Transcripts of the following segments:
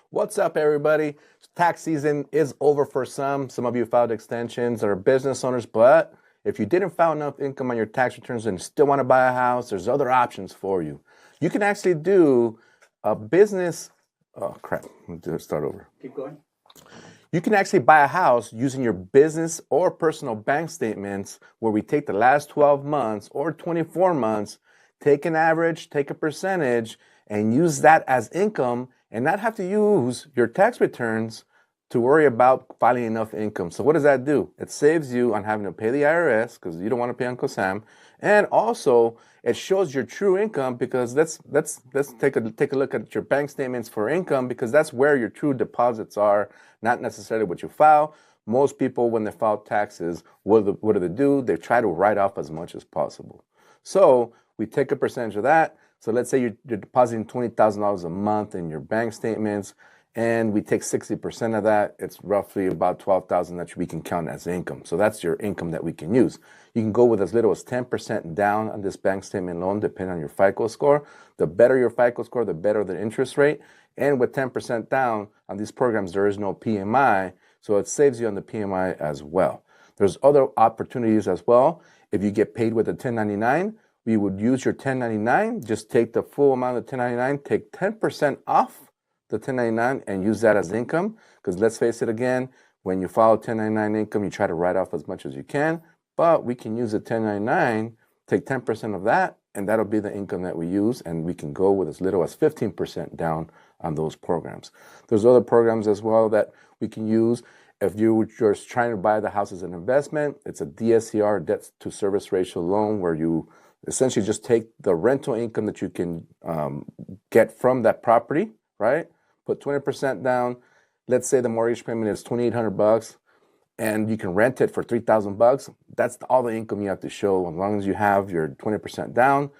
What's up, everybody? Tax season is over for some. Some of you filed extensions or business owners, but if you didn't file enough income on your tax returns and still want to buy a house, there's other options for you. You can actually do a business. Oh, crap. Let's start over. Keep going. You can actually buy a house using your business or personal bank statements where we take the last 12 months or 24 months, take an average, take a percentage, and use that as income and not have to use your tax returns to worry about filing enough income. So what does that do? It saves you on having to pay the IRS because you don't want to pay Uncle Sam. And also it shows your true income because let's take a look at your bank statements for income because that's where your true deposits are, not necessarily what you file. Most people, when they file taxes, what do they do? They try to write off as much as possible. So we take a percentage of that. So let's say you're depositing $20,000 a month in your bank statements, and we take 60% of that. It's roughly about $12,000 that we can count as income. So that's your income that we can use. You can go with as little as 10% down on this bank statement loan, depending on your FICO score. The better your FICO score, the better the interest rate. And with 10% down on these programs, there is no PMI, so it saves you on the PMI as well. There's other opportunities as well. If you get paid with a 1099, we would use your 1099, just take the full amount of 1099, take 10% off the 1099 and use that as income. Because let's face it again, when you file 1099 income, you try to write off as much as you can, but we can use a 1099, take 10% of that, and that'll be the income that we use, and we can go with as little as 15% down on those programs. There's other programs as well that we can use. If you're just trying to buy the house as an investment, it's a DSCR, debt to service ratio loan, where you essentially just take the rental income that you can get from that property, right? Put 20% down. Let's say the mortgage payment is $2,800 and you can rent it for $3,000. That's all the income you have to show as long as you have your 20% down.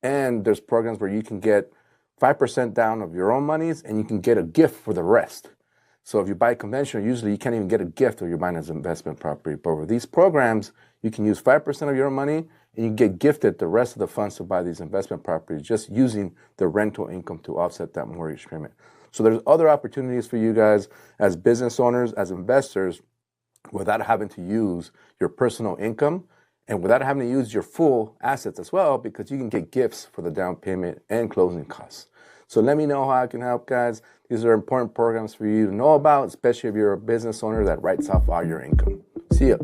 And there's programs where you can get 5% down of your own monies and you can get a gift for the rest. So if you buy conventional, usually you can't even get a gift if you're buying as an investment property. But with these programs, you can use 5% of your own money and you get gifted the rest of the funds to buy these investment properties just using the rental income to offset that mortgage payment. So there's other opportunities for you guys as business owners, as investors, without having to use your personal income and without having to use your full assets as well, because you can get gifts for the down payment and closing costs. So let me know how I can help, guys. These are important programs for you to know about, especially if you're a business owner that writes off all your income. See ya.